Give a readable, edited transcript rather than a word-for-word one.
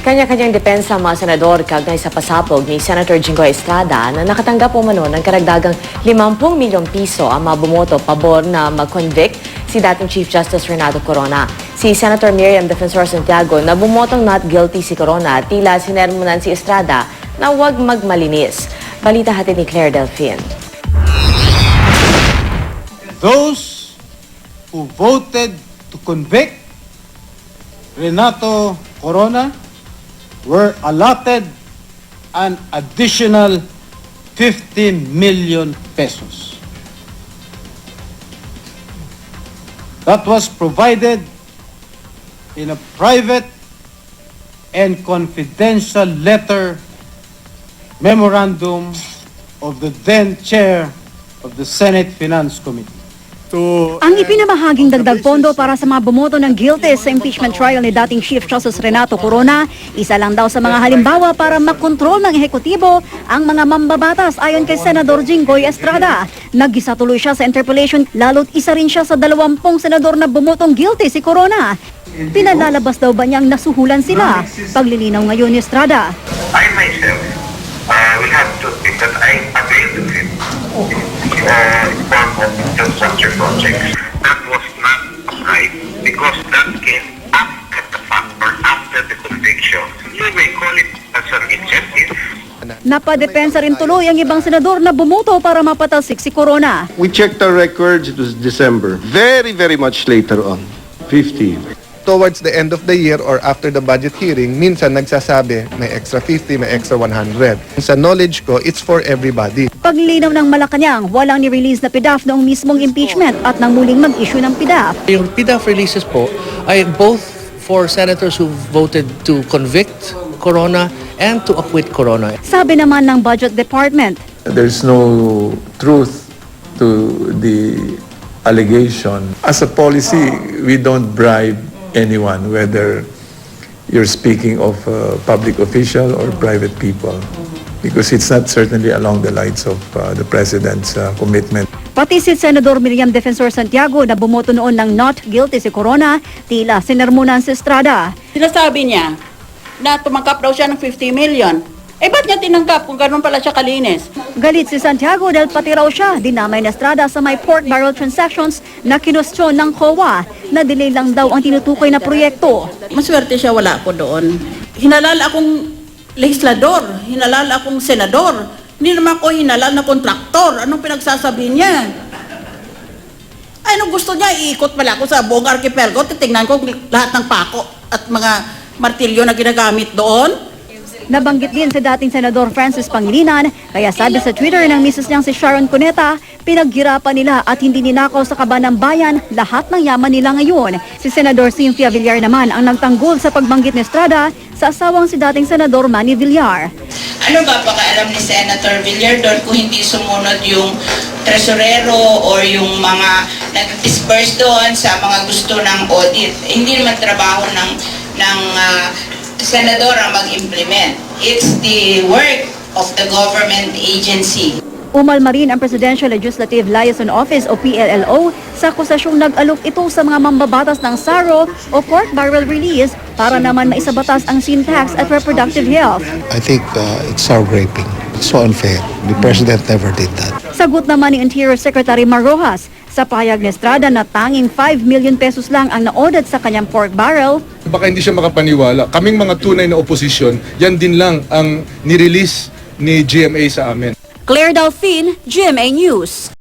Kanya-kanyang depensa ang mga senador kaugnay sa pasapog ni Senator Jinggoy Estrada na nakatanggap umano ng karagdagang 50 milyong piso ang mga bumoto pabor na mag-convict si dating Chief Justice Renato Corona. Si Senator Miriam Defensor Santiago na bumotong not guilty si Corona, tila sinermonan si Estrada na huwag magmalinis. Balita hatid ni Claire Delfin. Those who voted to convict Renato Corona were allotted an additional 15 million pesos. That was provided in a private and confidential letter memorandum of the then chair of the Senate Finance Committee. Ang ipinamahaging dagdag pondo para sa mga bumoto ng guilty sa impeachment trial ni dating Chief Justice Renato Corona, isa lang daw sa mga halimbawa para makontrol ng ehekutibo ang mga mambabatas ayon kay Senador Jinggoy Estrada. Nag-isa tuloy siya sa interpellation lalo't isa rin siya sa 20 senador na bumotong guilty si Corona. Pinalalabas daw ba niyang nasuhulan sila? Paglilinaw ngayon ni Estrada. I myself will have to admit that I availed of it form of infrastructure projects. That was not right because that came after the fact or after the conviction. You may call it as an incentive. Napadepensa rin tuloy ang ibang senador na bumoto para mapatalsik si Corona. We checked our records, it was December. Very much later on, 50. Towards the end of the year or after the budget hearing, minsan nagsasabi may extra 50, may extra 100. Sa knowledge ko, it's for everybody. Paglinaw ng Malacanang, walang ni-release na PDAF noong mismong impeachment at nang muling mag-issue ng PDAF. Yung PDAF releases po ay both for senators who voted to convict Corona and to acquit Corona. Sabi naman ng Budget Department, There's no truth to the allegation. As a policy, we don't bribe anyone, whether you're speaking of a public official or private people, because it's not certainly along the lines of the President's commitment. pati si Senador Miriam Defensor Santiago na bumoto noon ng not guilty si Corona, tila sinermonan si Estrada. Sinasabi niya na tumangkap daw siya ng 50 million. Eh, ba't niya tinangkap kung gano'n pala siya kalinis? Galit si Santiago dahil pati raw siya dinamay na Estrada sa may pork barrel transactions na kinustyon ng COA na delay lang daw ang tinutukoy na proyekto. Maswerte siya, wala ako doon. Hinalal akong legislador, hinalal akong senador. Hindi naman ako hinalal na kontraktor. Anong pinagsasabi niya? Ay, nung gusto niya, iikot pala ako sa buong archipelago. Titingnan ko lahat ng pako at mga martilyo na ginagamit doon. Nabanggit din sa dating Senador Francis Pangilinan, kaya sabi sa Twitter ng misis niyang si Sharon Cuneta, pinaghirapan nila at hindi ninakaw sa kaba ng bayan lahat ng yaman nila ngayon. Si Senador Cynthia Villar naman ang nagtanggol sa pagbanggit ni Estrada sa asawang si dating Senador Manny Villar. Ano ba pakaalam ni Senator Villar doon kung hindi sumunod yung tresorero or yung mga nag-disperse doon sa mga gusto ng audit? Hindi naman trabaho ng senador ang mag-implement. It's the work of the government agency. Umalma rin ang Presidential Legislative Liaison Office o PLLO sa akusasyong nag-alok ito sa mga mambabatas ng SARO o pork barrel release para naman maisabatas ang sin tax at reproductive health. I think it's sour graping. It's so unfair. The President never did that. Sagot naman ni Interior Secretary Mar Rojas sa pahayag ni Estrada na tanging 5 million pesos lang ang na-audit sa kanyang pork barrel. Baka hindi siya makapaniwala. Kaming mga tunay na oposisyon, yan din lang ang nirelease ni GMA sa amin. Claire Delfin, GMA News.